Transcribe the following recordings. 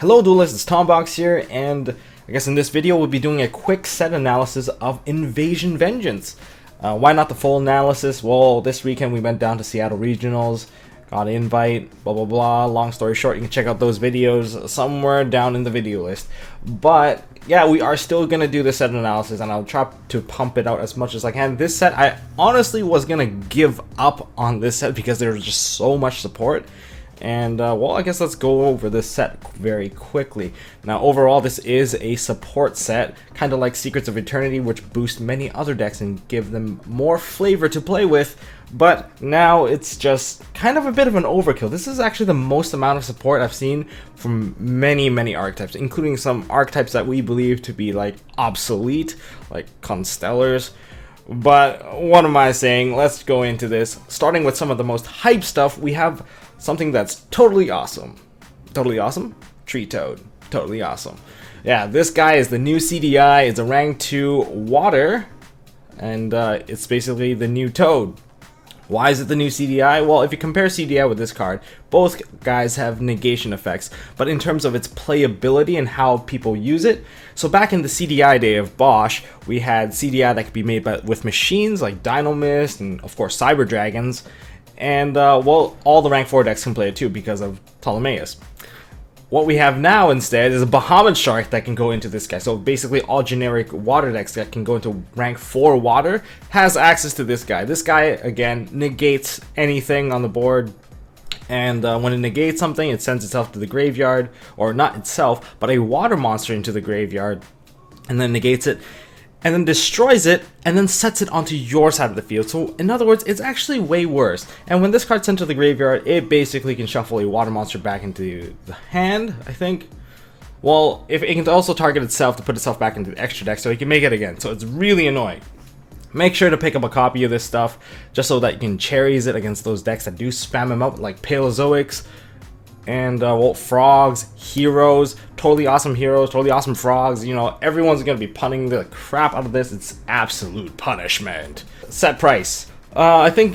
Hello Duelists, it's Tombox here, and I guess in this video we'll be doing a quick set analysis of Invasion Vengeance. Why not the full analysis? Well, this weekend we went down to Seattle Regionals, got an invite, blah blah blah. Long story short, you can check out those videos somewhere down in the video list. But yeah, we are still gonna do this set analysis, and I'll try to pump it out as much as I can. This set, I honestly was gonna give up on this set because there was just so much support. And well, I guess let's go over this set very quickly. Now overall, this is a support set, kind of like Secrets of Eternity, which boost many other decks and give them more flavor to play with. But now it's just kind of a bit of an overkill. This is actually the most amount of support I've seen from many archetypes, including some archetypes that we believe to be like obsolete, like Constellars. But what am I saying? Let's go into this. Starting with some of the most hype stuff, we have something that's totally awesome. Totally awesome? Tree Toad. Totally awesome. Yeah, this guy is the new CDI. It's a rank 2 water, and it's basically the new Toad. Why is it the new CDI? Well, if you compare CDI with this card, both guys have negation effects, but in terms of its playability and how people use it, so back in the CDI day of Bosch, we had CDI that could be made with machines like Dynamist and of course Cyber Dragons, and well, all the rank 4 decks can play it too because of Ptolemaeus. What we have now instead is a Bahamut Shark that can go into this guy. So basically all generic water decks that can go into rank 4 water has access to this guy. This guy, again, negates anything on the board. And when it negates something, it sends itself to the graveyard. Or not itself, but a water monster into the graveyard. And then negates it. And then destroys it, and then sets it onto your side of the field. So in other words, it's actually way worse. And when this card's sent to the graveyard, it basically can shuffle a water monster back into the hand, I think. Well, if it can also target itself to put itself back into the extra deck, so it can make it again. So it's really annoying. Make sure to pick up a copy of this stuff, just so that you can cherries it against those decks that do spam him up, like Paleozoics. And well, frogs, heroes, totally awesome heroes, totally awesome frogs. You know, everyone's gonna be punning the crap out of this. It's absolute punishment. Set price. I think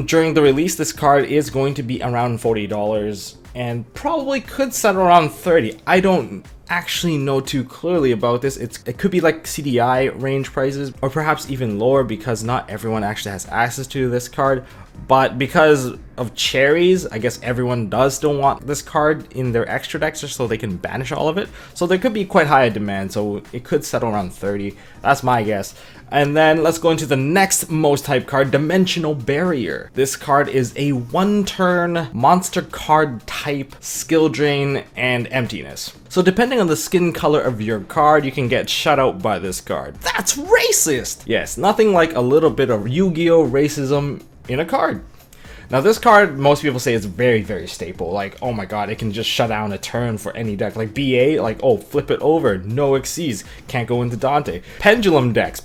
during the release, this card is going to be around $40 and probably could settle around $30. I don't actually know too clearly about this. It could be like CDI range prices, or perhaps even lower, because not everyone actually has access to this card. But because of cherries, I guess everyone does still want this card in their extra decks just so they can banish all of it. So there could be quite high demand, so it could settle around 30. That's my guess. And then let's go into the next most hype card, Dimensional Barrier. This card is a 1-turn monster card type, skill drain, and emptiness. So depending on the skin color of your card, you can get shut out by this card. That's racist! Yes, nothing like a little bit of Yu-Gi-Oh racism in a card. Now this card, most people say is very staple. Like, oh my god, it can just shut down a turn for any deck. Like BA, like, oh, flip it over, no Xyz, can't go into Dante. Pendulum decks,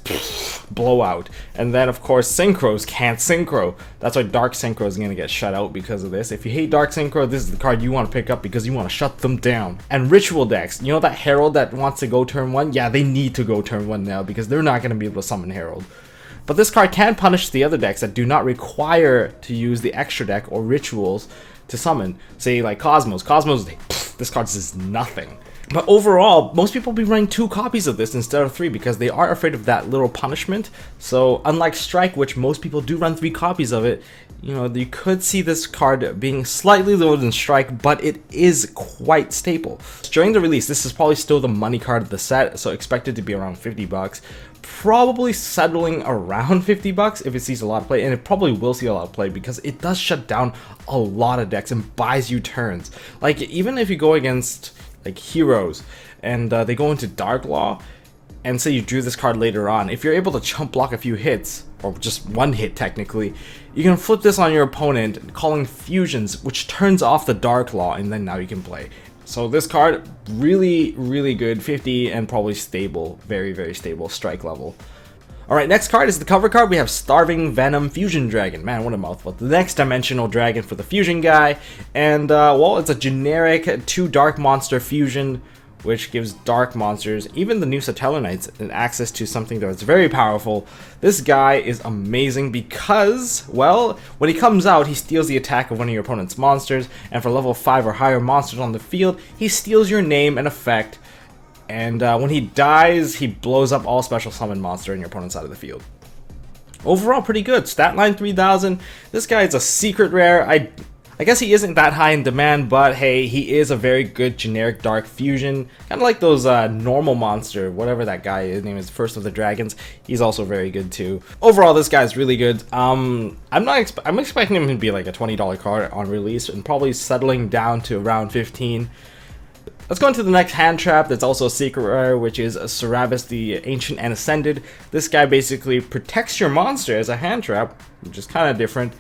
blowout. And then of course Synchros, can't Synchro. That's why Dark Synchro is gonna get shut out because of this. If you hate Dark Synchro, this is the card you want to pick up because you want to shut them down. And Ritual decks, you know that Herald that wants to go turn 1? Yeah, they need to go turn 1 now because they're not gonna be able to summon Herald. But this card can punish the other decks that do not require to use the extra deck or rituals to summon. Say like Cosmos. Cosmos, this card does nothing. But overall, most people will be running 2 copies of this instead of 3 because they are afraid of that little punishment. So unlike Strike, which most people do run 3 copies of it, you know, you could see this card being slightly lower than Strike, but it is quite staple. During the release, this is probably still the money card of the set, so expected to be around $50. Probably settling around $50 if it sees a lot of play, and it probably will see a lot of play because it does shut down a lot of decks and buys you turns. Like, even if you go against like heroes and they go into Dark Law, and say you drew this card later on, if you're able to chump block a few hits, or just 1 hit technically, you can flip this on your opponent, calling fusions, which turns off the Dark Law, and then now you can play. So this card, really good, 50 and probably stable, very stable strike level. Alright, next card is the cover card. We have Starving Venom Fusion Dragon. Man, what a mouthful. The next dimensional dragon for the fusion guy. And, well, it's a generic 2 dark monster fusion which gives dark monsters, even the new Subterra Knights, an access to something that's very powerful. This guy is amazing because, well, when he comes out, he steals the attack of one of your opponent's monsters, and for level 5 or higher monsters on the field, he steals your name and effect, and when he dies, he blows up all special summon monster in your opponent's side of the field. Overall, pretty good. Stat line 3000. This guy is a secret rare. I guess he isn't that high in demand, but hey, he is a very good generic dark fusion. Kind of like those normal monster, whatever that guy is, his name is First of the Dragons. He's also very good too. Overall, this guy's really good. I'm expecting him to be like a $20 card on release and probably settling down to around 15. Let's go into the next hand trap that's also a secret rare, which is Cerebus the Ancient and Ascended. This guy basically protects your monster as a hand trap, which is kind of different,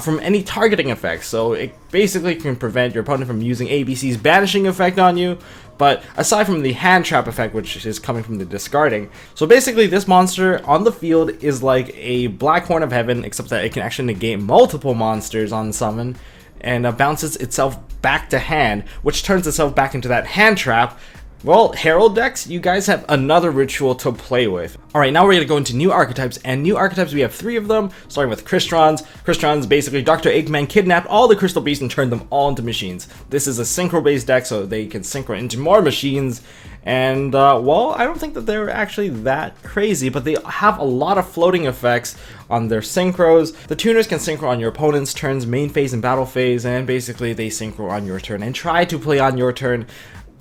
from any targeting effects. So it basically can prevent your opponent from using ABC's banishing effect on you, but aside from the hand trap effect, which is coming from the discarding. So basically this monster on the field is like a Black Horn of Heaven, except that it can actually negate multiple monsters on summon, and bounces itself back to hand, which turns itself back into that hand trap. Well, Herald decks, you guys have another ritual to play with. Alright, now we're going to go into new archetypes, and new archetypes, we have 3 of them, starting with Crystons. Crystons, basically, Dr. Eggman kidnapped all the Crystal Beasts and turned them all into machines. This is a synchro-based deck, so they can synchro into more machines, and, well, I don't think that they're actually that crazy, but they have a lot of floating effects on their synchros. The tuners can synchro on your opponent's turns, main phase and battle phase, and basically they synchro on your turn and try to play on your turn.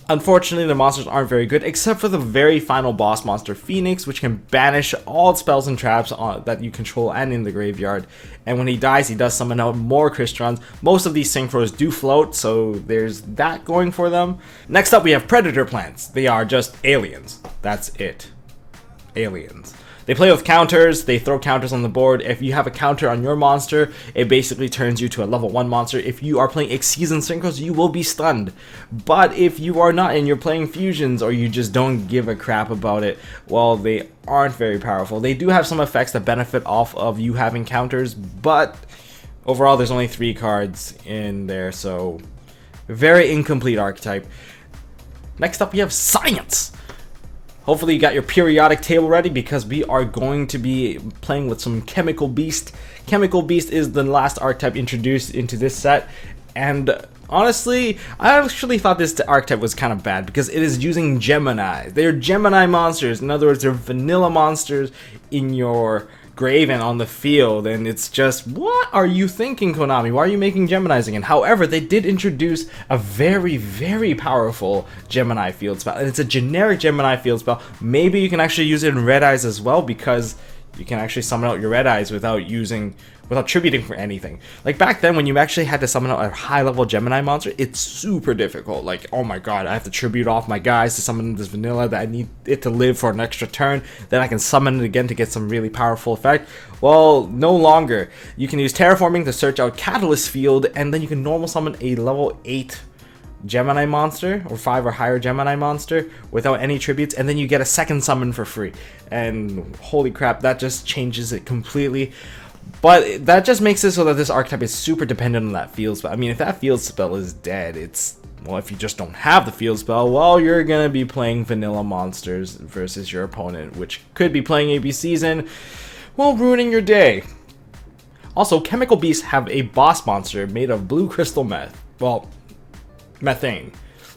Unfortunately, the monsters aren't very good, except for the very final boss monster, Phoenix, which can banish all spells and traps that you control and in the graveyard. And when he dies, he does summon out more Crystons. Most of these synchros do float, so there's that going for them. Next up, we have Predator Plants. They are just aliens. That's it. Aliens. They play with counters, they throw counters on the board. If you have a counter on your monster, it basically turns you to a level 1 monster. If you are playing Xyz and Synchros, you will be stunned. But if you are not and you're playing fusions, or you just don't give a crap about it, well, they aren't very powerful. They do have some effects that benefit off of you having counters, but overall there's only 3 cards in there, so very incomplete archetype. Next up we have Science. Hopefully you got your periodic table ready, because we are going to be playing with some Chemical Beast. Chemical Beast is the last archetype introduced into this set, and honestly, I actually thought this archetype was kind of bad because it is using Gemini. They're Gemini monsters. In other words, they're vanilla monsters in your grave and on the field, and it's just, what are you thinking, Konami? Why are you making Geminis again? However, they did introduce a very, very powerful Gemini field spell, and it's a generic Gemini field spell. Maybe you can actually use it in Red Eyes as well, because you can actually summon out your Red Eyes without tributing for anything. Like back then, when you actually had to summon out a high-level Gemini monster, it's super difficult. Like, oh my god, I have to tribute off my guys to summon this vanilla that I need it to live for an extra turn. Then I can summon it again to get some really powerful effect. Well, no longer. You can use Terraforming to search out Catalyst Field, and then you can normal summon a level 8 Gemini monster, or 5 or higher Gemini monster, without any tributes, and then you get a second summon for free. And holy crap, that just changes it completely. But that just makes it so that this archetype is super dependent on that field spell. I mean, if that field spell is dead, it's, well, if you just don't have the field spell, well, you're gonna be playing vanilla monsters versus your opponent, which could be playing ABCs and, well, ruining your day. Also, Chemical Beasts have a boss monster made of blue crystal methane.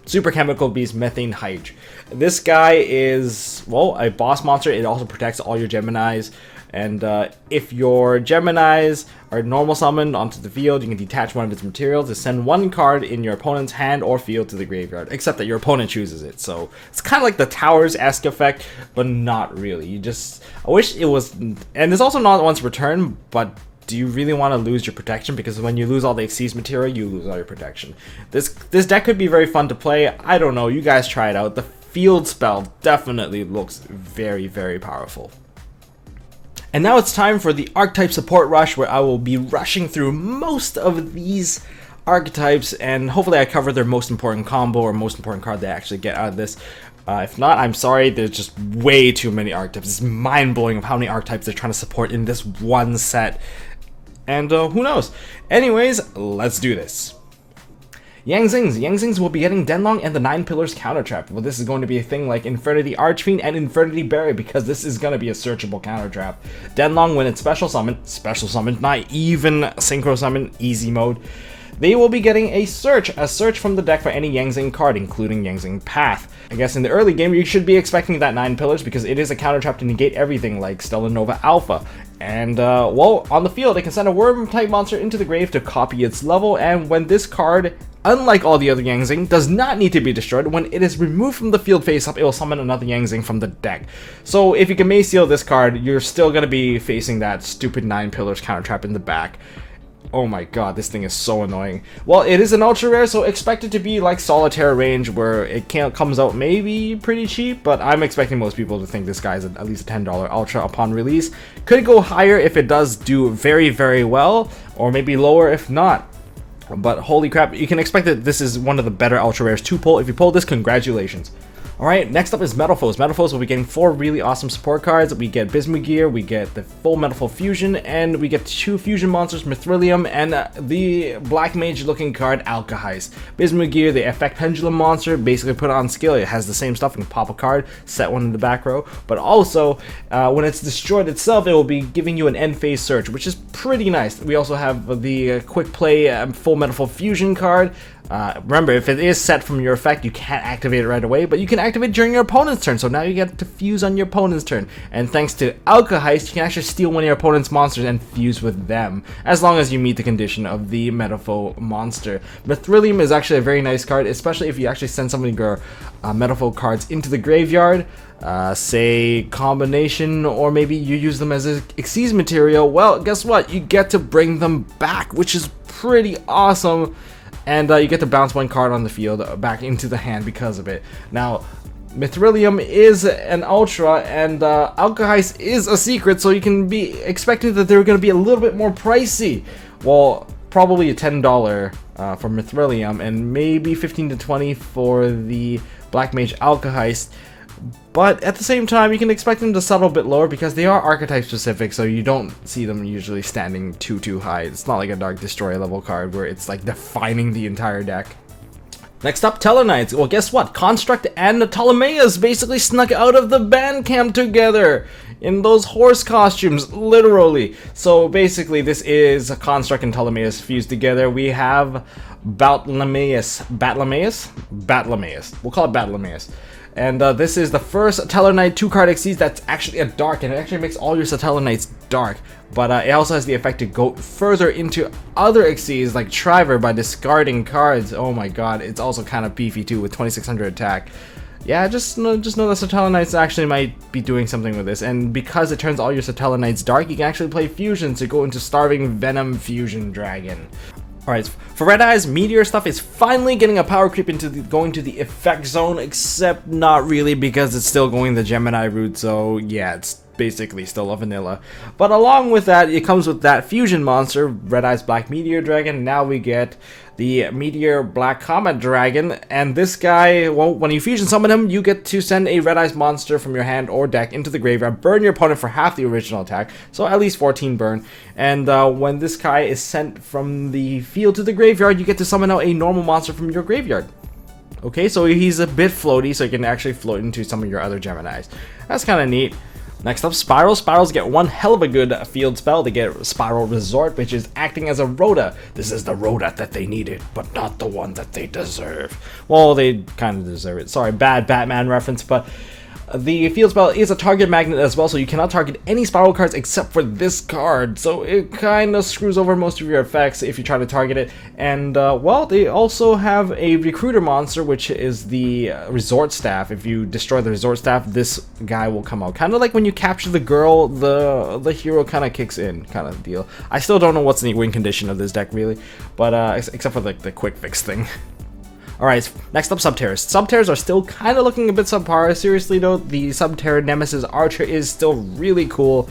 Super Chemical Beast Methane Hydra. This guy is, well, a boss monster. It also protects all your Geminis. And if your Geminis are normal summoned onto the field, you can detach one of its materials to send 1 card in your opponent's hand or field to the graveyard, except that your opponent chooses it. So it's kind of like the Towers-esque effect, but not really. You just, I wish it was, and there's also not once return, but do you really want to lose your protection? Because when you lose all the Xyz material, you lose all your protection. This deck could be very fun to play. I don't know. You guys try it out. The field spell definitely looks very, very powerful. And now it's time for the archetype support rush, where I will be rushing through most of these archetypes, and hopefully I cover their most important combo or most important card they actually get out of this. If not, I'm sorry, there's just way too many archetypes. It's mind-blowing of how many archetypes they're trying to support in this one set. And who knows? Anyways, let's do this. Yang Zings will be getting Denlong and the 9 Pillars counter trap. Well, this is going to be a thing like Infernity Archfiend and Infernity Barrier, because this is going to be a searchable counter trap. Denlong, when it's special summon, not even synchro summon, easy mode, they will be getting a search from the deck for any Yang Zing card, including Yang Zing Path. I guess in the early game, you should be expecting that 9 Pillars, because it is a counter trap to negate everything like Stellar Nova Alpha. And, well, on the field, it can send a Worm-type monster into the grave to copy its level, and when this card, unlike all the other Yang Zing, does not need to be destroyed, when it is removed from the field face-up, it will summon another Yang Zing from the deck. So if you can Maze Seal this card, you're still going to be facing that stupid 9 Pillars counter trap in the back. Oh my god, this thing is so annoying. Well, it is an ultra rare, so expect it to be like Subterra range, where it comes out maybe pretty cheap, but I'm expecting most people to think this guy is at least a $10 ultra upon release. Could go higher if it does do very, very well, or maybe lower if not. But holy crap, you can expect that this is one of the better ultra rares to pull. If you pull this, congratulations. Alright, next up is Metal Foes. Metal Foes will be getting 4 really awesome support cards. We get Bismugear, we get the full Metal Foe Fusion, and we get 2 fusion monsters, Mithrilium, and the Black Mage looking card, Alkaheist. Bismugear, the effect Pendulum monster, basically put it on skill. It has the same stuff, you can pop a card, set one in the back row, but also, when it's destroyed itself, it will be giving you an end phase search, which is pretty nice. We also have the quick play full Metal Foe Fusion card. Remember, if it is set from your effect, you can't activate it right away, but you can activate during your opponent's turn, so now you get to fuse on your opponent's turn. And thanks to Alkaheist, you can actually steal one of your opponent's monsters and fuse with them, as long as you meet the condition of the Metal Foe monster. Mithrilium is actually a very nice card, especially if you actually send some of your Metal Foe cards into the graveyard. Say combination, or maybe you use them as a Eyes material. Well, guess what? You get to bring them back, which is pretty awesome. And you get to bounce 1 card on the field back into the hand because of it. Now, Mithrilium is an ultra, and Alkaheist is a secret, so you can be expecting that they're going to be a little bit more pricey. Well, probably a $10 for Mithrilium, and maybe 15 to 20 for the Black Mage Alkaheist. But at the same time, you can expect them to settle a bit lower because they are archetype specific, so you don't see them usually standing too high. It's not like a Dark Destroyer level card where it's like defining the entire deck. Next up, Tellarknights. Well, guess what? Construct and Ptolemaeus basically snuck out of the band camp together in those horse costumes, literally. So basically, this is a Construct and Ptolemaeus fused together. We have Batlameus. We'll call it Batlameus. And this is the first Tellarknight 2-card Xyz that's actually a dark, and it actually makes all your Tellarknights dark. But it also has the effect to go further into other Xyz like Triver by discarding cards. Oh my god, it's also kind of beefy too with 2600 attack. Yeah, just know that Tellarknights actually might be doing something with this, and because it turns all your Tellarknights dark, you can actually play fusions to go into Starving Venom Fusion Dragon. Alright, for Red Eyes, Meteor stuff is finally getting a power creep into going to the effect zone, except not really because it's still going the Gemini route, so yeah, it's basically still a vanilla. But along with that, it comes with that fusion monster, Red Eyes Black Meteor Dragon. Now we get the Meteor Black Comet Dragon, and this guy, well, when you fusion summon him, you get to send a Red Eyes monster from your hand or deck into the graveyard, burn your opponent for half the original attack, so at least 14 burn. And when this guy is sent from the field to the graveyard, you get to summon out a normal monster from your graveyard. Okay, so he's a bit floaty, so you can actually float into some of your other Geminis. That's kind of neat. Next up, Spirals. Spirals get one hell of a good field spell. They get Spiral Resort, which is acting as a Rhoda. This is the Rhoda that they needed, but not the one that they deserve. Well, they kind of deserve it. Sorry, bad Batman reference, but the field spell is a target magnet as well, so you cannot target any Spiral cards except for this card. So it kind of screws over most of your effects if you try to target it. And, well, they also have a Recruiter monster, which is the Resort Staff. If you destroy the Resort Staff, this guy will come out. Kind of like when you capture the girl, the hero kind of kicks in, kind of deal. I still don't know what's the win condition of this deck, really, but except for the quick fix thing. Alright, next up, Subterras. Subterras are still kind of looking a bit subpar. Seriously though, the Subterra Nemesis Archer is still really cool.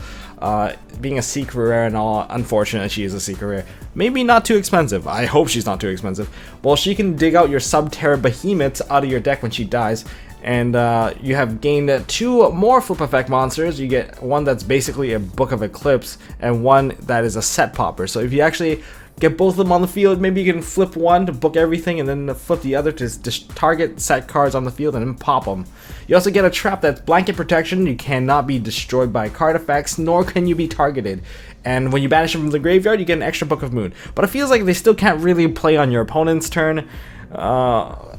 Being a secret rare and all, unfortunately she is a secret rare. Maybe not too expensive. I hope she's not too expensive. Well, she can dig out your Subterra Behemoths out of your deck when she dies. And you have gained 2 more flip effect monsters. You get one that's basically a Book of Eclipse and one that is a set popper. So if you actually get both of them on the field, maybe you can flip one to book everything and then flip the other to just target set cards on the field and then pop them. You also get a trap that's blanket protection. You cannot be destroyed by card effects, nor can you be targeted. And when you banish them from the graveyard, you get an extra Book of Moon. But it feels like they still can't really play on your opponent's turn.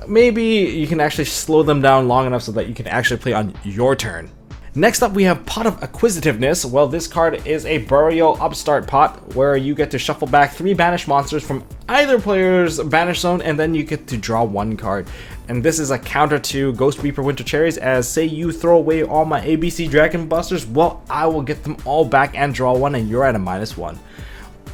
Maybe you can actually slow them down long enough so that you can actually play on your turn. Next up, we have Pot of Acquisitiveness. Well, this card is a Burial Upstart pot where you get to shuffle back 3 banished monsters from either player's banish zone, and then you get to draw 1 card. And this is a counter to Ghost Reaper Winter Cherries, as say you throw away all my ABC Dragon Busters, well, I will get them all back and draw 1, and you're at a -1.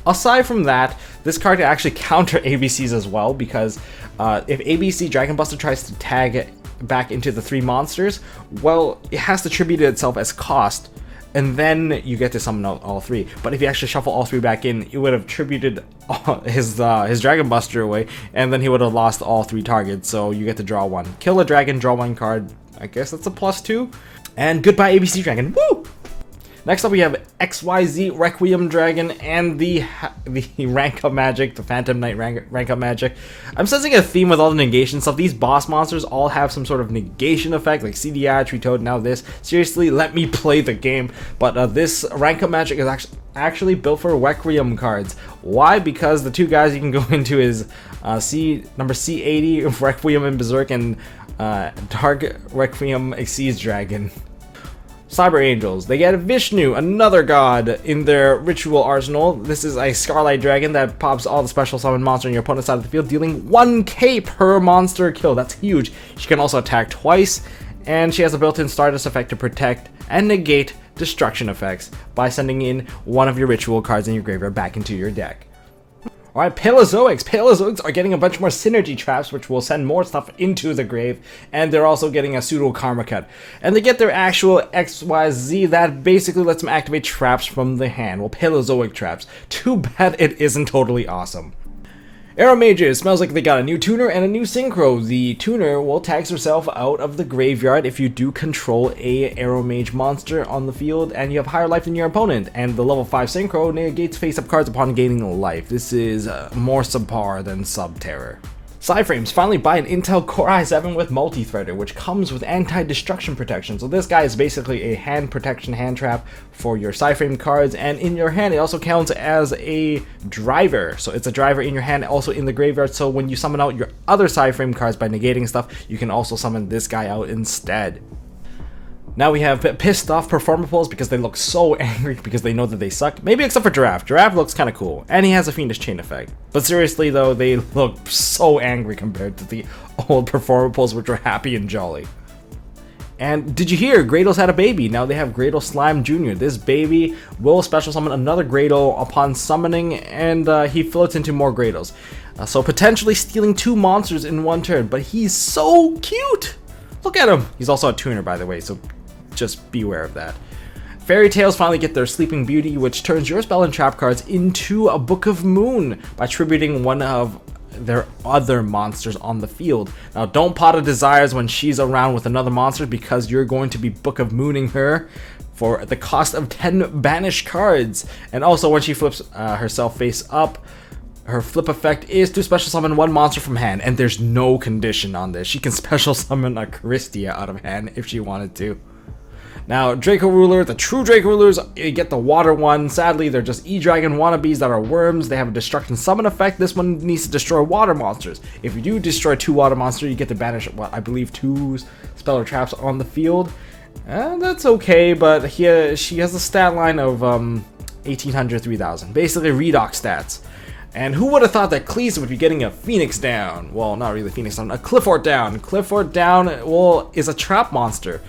Aside from that, this card can actually counter ABCs as well, because if ABC Dragon Buster tries to tag back into the 3 monsters, well, it has to tribute itself as cost, and then you get to summon all 3. But if you actually shuffle all 3 back in, it would have tributed his Dragon Buster away, and then he would have lost all 3 targets. So you get to draw 1, kill a dragon, draw 1 card. I guess that's a +2, and goodbye ABC Dragon. Woo! Next up, we have XYZ Requiem Dragon and the rank up magic, the Phantom Knight rank up magic. I'm sensing a theme with all the negation stuff. These boss monsters all have some sort of negation effect, like CDI, Tree Toad, now this. Seriously, let me play the game. But this rank up magic is actually built for Requiem cards. Why? Because the 2 guys you can go into is number C80 Requiem and Berserk, and Dark Requiem Exceeds Dragon. Cyber Angels. They get Vishnu, another god, in their ritual arsenal. This is a Scarlet Dragon that pops all the special summon monster on your opponent's side of the field, dealing 1k per monster kill. That's huge. She can also attack twice, and she has a built-in Stardust effect to protect and negate destruction effects by sending in one of your ritual cards in your graveyard back into your deck. Alright, Paleozoics. Paleozoics are getting a bunch more synergy traps, which will send more stuff into the grave, and they're also getting a pseudo karma cut. And they get their actual XYZ that basically lets them activate traps from the hand. Well, Paleozoic traps. Too bad it isn't totally awesome. Arrow Mages. Smells like they got a new tuner and a new synchro. The tuner will tags herself out of the graveyard if you do control a Arrow Mage monster on the field and you have higher life than your opponent. And the level 5 synchro negates face-up cards upon gaining life. This is more subpar than Subterra. Psyframes finally buy an Intel Core i7 with multi-threader, which comes with anti-destruction protection. So this guy is basically a hand protection hand trap for your Psyframe cards, and in your hand it also counts as a driver. So it's a driver in your hand, also in the graveyard, so when you summon out your other Psyframe cards by negating stuff, you can also summon this guy out instead. Now we have pissed off performables because they look so angry because they know that they suck. Maybe except for Giraffe. Giraffe looks kind of cool, and he has a Fiendish Chain effect. But seriously though, they look so angry compared to the old performables, which were happy and jolly. And did you hear? Gradle's had a baby. Now they have Gradle Slime Jr. This baby will special summon another Gradle upon summoning, and he floats into more Gradles. So potentially stealing 2 monsters in 1 turn, but he's so cute! Look at him! He's also a tuner, by the way, so just beware of that. Fairy Tales finally get their Sleeping Beauty, which turns your spell and trap cards into a Book of Moon by tributing one of their other monsters on the field. Now don't Pot of Desires when she's around with another monster, because you're going to be Book of Mooning her for the cost of 10 banished cards. And also when she flips herself face up, her flip effect is to special summon 1 monster from hand, and there's no condition on this. She can special summon a Charistia out of hand if she wanted to. Now, Draco Ruler, the true Draco Rulers, you get the water one. Sadly, they're just E-Dragon wannabes that are worms. They have a Destruction Summon effect. This one needs to destroy water monsters. If you do destroy 2 water monsters, you get to banish, what, I believe 2 spell or traps on the field. That's okay, but she has a stat line of 1800, 3000. Basically, redox stats. And who would have thought that Cleese would be getting a Phoenix Down? Well, not really Phoenix Down, a Clifford Down. Clifford Down, well, is a trap monster.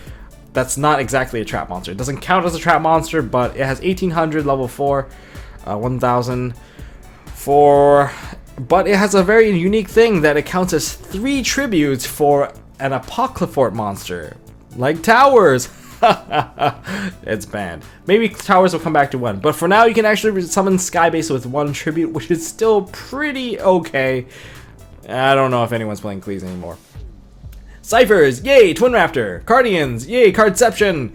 That's not exactly a trap monster. It doesn't count as a trap monster, but it has 1800 level 4, 1000 for... But it has a very unique thing that it counts as 3 tributes for an Apocryphort monster, like Towers. It's banned. Maybe Towers will come back to 1, but for now you can actually summon Skybase with 1 tribute, which is still pretty okay. I don't know if anyone's playing Cleese anymore. Ciphers, yay, Twin Raptor. Cardians, yay, Cardception.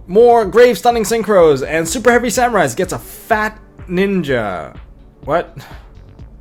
More Grave Stunning Synchros, and Super Heavy Samurais gets a fat ninja. What?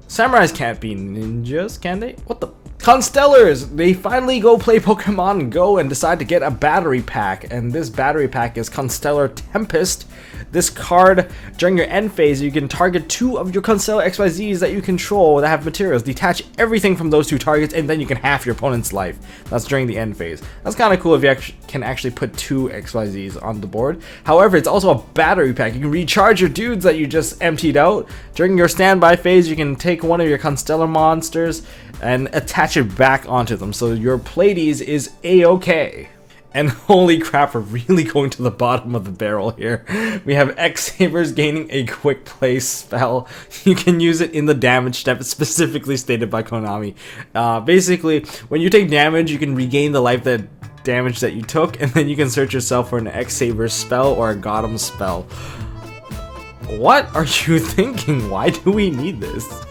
Samurais can't be ninjas, can they? What the? Constellars! They finally go play Pokemon Go and decide to get a battery pack, and this battery pack is Constellar Tempest. This card, during your end phase, you can target 2 of your Constellar XYZs that you control that have materials. Detach everything from those 2 targets, and then you can half your opponent's life. That's during the end phase. That's kind of cool if you can actually put 2 XYZs on the board. However, it's also a battery pack. You can recharge your dudes that you just emptied out. During your standby phase, you can take one of your Constellar monsters and attach it back onto them, so your Pleiades is a-okay. And holy crap, we're really going to the bottom of the barrel here. We have X-Sabers gaining a quick play spell. You can use it in the damage step, specifically stated by Konami. Basically, when you take damage, you can regain the life damage that you took, and then you can search yourself for an X-Saber spell or a Gotham spell. What are you thinking? Why do we need this?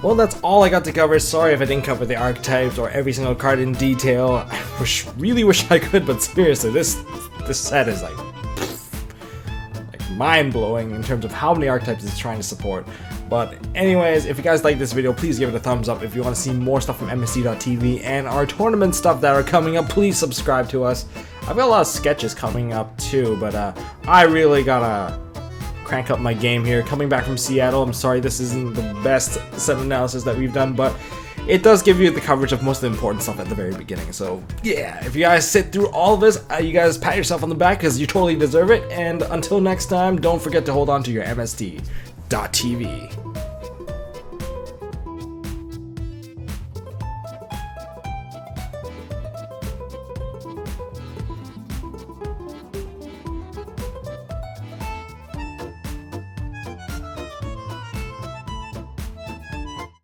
Well, that's all I got to cover. Sorry if I didn't cover the archetypes or every single card in detail. I really wish I could, but seriously, this set is like mind-blowing in terms of how many archetypes it's trying to support. But anyways, if you guys like this video, please give it a thumbs up. If you want to see more stuff from MST.TV and our tournament stuff that are coming up, please subscribe to us. I've got a lot of sketches coming up too, but I really gotta crank up my game here. Coming back from Seattle, I'm sorry this isn't the best set analysis that we've done, but it does give you the coverage of most of the important stuff at the very beginning. So yeah, if you guys sit through all of this, you guys pat yourself on the back because you totally deserve it. And until next time, don't forget to hold on to your MST.TV.